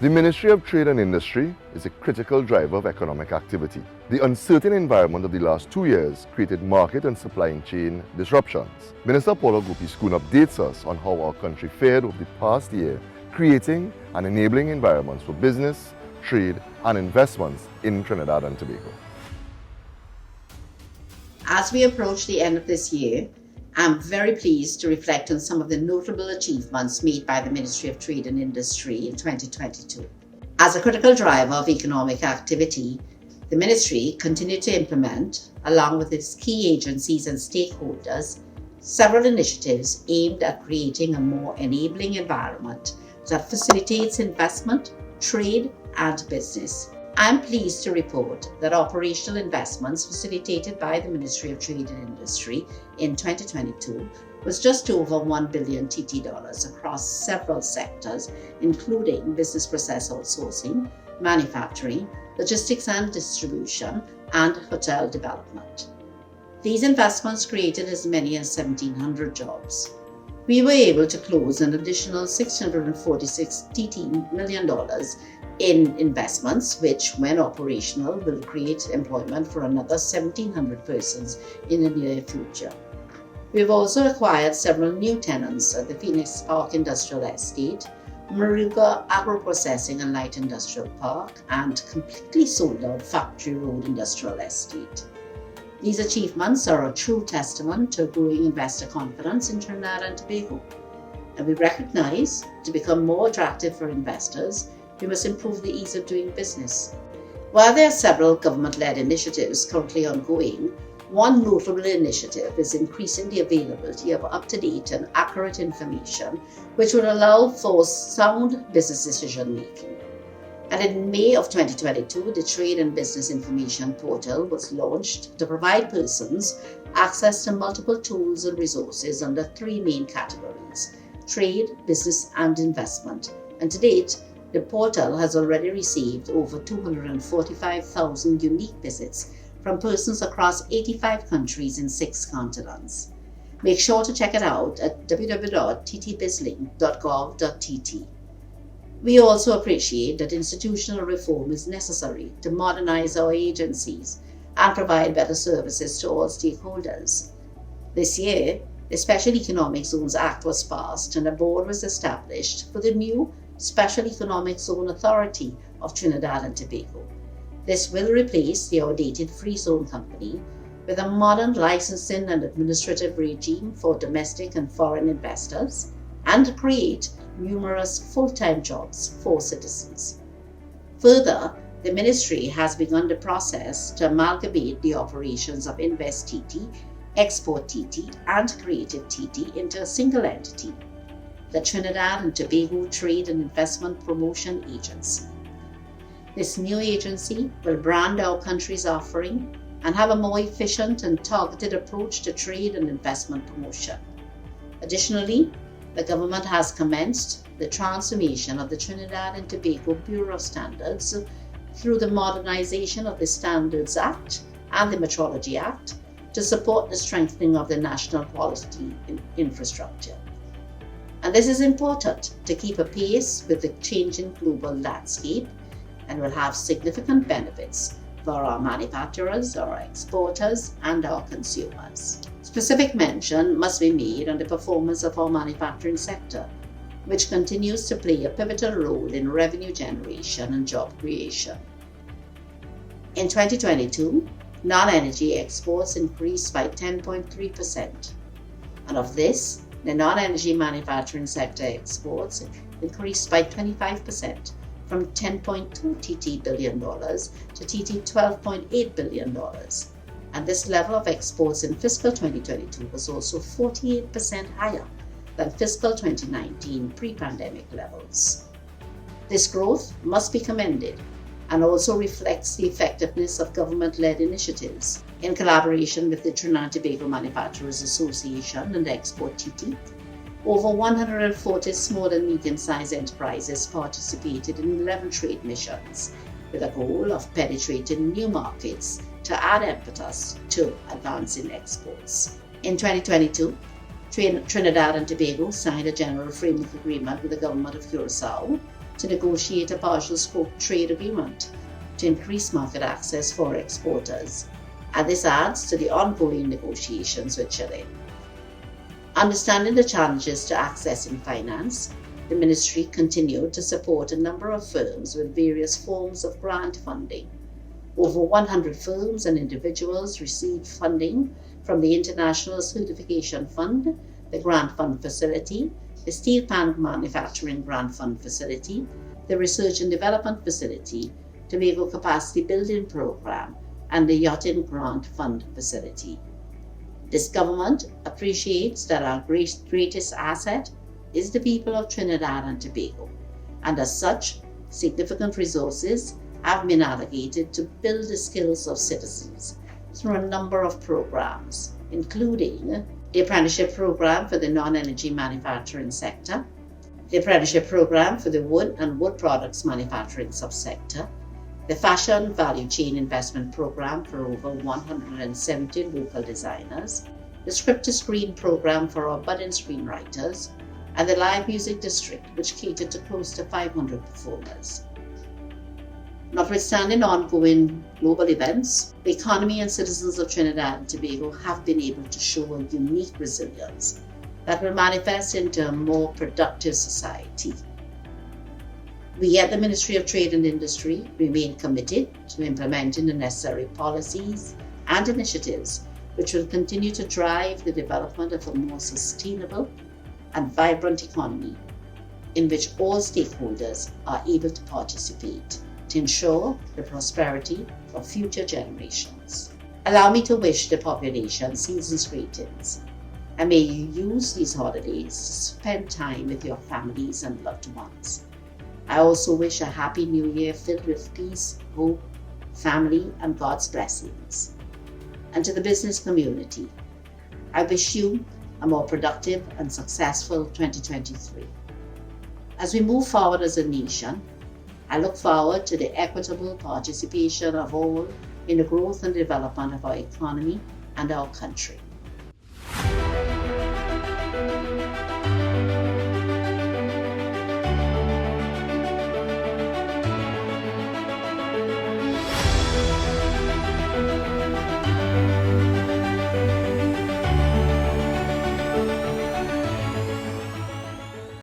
The Ministry of Trade and Industry is a critical driver of economic activity. The uncertain environment of the last 2 years created market and supply chain disruptions. Minister Paula Gopi-Skun updates us on how our country fared over the past year, creating and enabling environments for business, trade and investments in Trinidad and Tobago. As we approach the end of this year, I'm very pleased to reflect on some of the notable achievements made by the Ministry of Trade and Industry in 2022. As a critical driver of economic activity, the Ministry continued to implement, along with its key agencies and stakeholders, several initiatives aimed at creating a more enabling environment that facilitates investment, trade, and business. I'm pleased to report that operational investments facilitated by the Ministry of Trade and Industry in 2022 was just over $1 billion across several sectors, including business process outsourcing, manufacturing, logistics and distribution, and hotel development. These investments created as many as 1,700 jobs. We were able to close an additional $646 million in investments, which, when operational, will create employment for another 1,700 persons in the near future. We've also acquired several new tenants at the Phoenix Park Industrial Estate, Moruga Agro-Processing and Light Industrial Park, and completely sold out Factory Road Industrial Estate. These achievements are a true testament to growing investor confidence in Trinidad and Tobago, and we recognize to become more attractive for investors, we must improve the ease of doing business. While there are several government-led initiatives currently ongoing, one notable initiative is increasing the availability of up-to-date and accurate information, which will allow for sound business decision-making. And in May of 2022, the Trade and Business Information Portal was launched to provide persons access to multiple tools and resources under three main categories: trade, business, and investment. And to date, the portal has already received over 245,000 unique visits from persons across 85 countries in 6 continents. Make sure to check it out at www.ttbizlink.gov.tt. We also appreciate that institutional reform is necessary to modernize our agencies and provide better services to all stakeholders. This year, the Special Economic Zones Act was passed and a board was established for the new Special Economic Zone Authority of Trinidad and Tobago. This will replace the outdated Free Zone Company with a modern licensing and administrative regime for domestic and foreign investors and create numerous full-time jobs for citizens. Further, the Ministry has begun the process to amalgamate the operations of Invest TT, Export TT, and Creative TT into a single entity, the Trinidad and Tobago Trade and Investment Promotion Agency. This new agency will brand our country's offering and have a more efficient and targeted approach to trade and investment promotion. Additionally, the government has commenced the transformation of the Trinidad and Tobago Bureau of Standards through the modernization of the Standards Act and the Metrology Act to support the strengthening of the national quality infrastructure. And this is important to keep apace with the changing global landscape and will have significant benefits for our manufacturers, our exporters, and our consumers. Specific mention must be made on the performance of our manufacturing sector, which continues to play a pivotal role in revenue generation and job creation. In 2022, non-energy exports increased by 10.3%, and of this, the non-energy manufacturing sector exports increased by 25%, from $10.2 billion to $12.8 billion. And this level of exports in fiscal 2022 was also 48% higher than fiscal 2019 pre-pandemic levels. This growth must be commended and also reflects the effectiveness of government-led initiatives. In collaboration with the Trinidad and Tobago Manufacturers Association and Export TT, over 140 small and medium-sized enterprises participated in 11 trade missions with a goal of penetrating new markets to add impetus to advancing exports. In 2022, Trinidad and Tobago signed a general framework agreement with the government of Curaçao to negotiate a partial scope trade agreement to increase market access for exporters, and this adds to the ongoing negotiations with Chile. Understanding the challenges to accessing finance, the Ministry continued to support a number of firms with various forms of grant funding. Over 100 firms and individuals received funding from the International Certification Fund, the Grant Fund Facility, the Steel Pan Manufacturing Grant Fund Facility, the Research and Development Facility, Tobago Capacity Building Program, and the Yachting Grant Fund Facility. This government appreciates that our greatest asset is the people of Trinidad and Tobago, and as such, significant resources have been allocated to build the skills of citizens through a number of programs, including the Apprenticeship Program for the Non-Energy Manufacturing Sector, the Apprenticeship Program for the Wood and Wood Products Manufacturing Subsector, the Fashion Value Chain Investment Program for over 170 local designers, the Script to Screen Program for our budding screenwriters, and the Live Music District, which catered to close to 500 performers. Notwithstanding ongoing global events, the economy and citizens of Trinidad and Tobago have been able to show a unique resilience that will manifest into a more productive society. We at the Ministry of Trade and Industry remain committed to implementing the necessary policies and initiatives which will continue to drive the development of a more sustainable and vibrant economy in which all stakeholders are able to participate to ensure the prosperity of future generations. Allow me to wish the population season's greetings, and may you use these holidays to spend time with your families and loved ones. I also wish a happy new year filled with peace, hope, family, and God's blessings. And to the business community, I wish you a more productive and successful 2023. As we move forward as a nation, I look forward to the equitable participation of all in the growth and development of our economy and our country.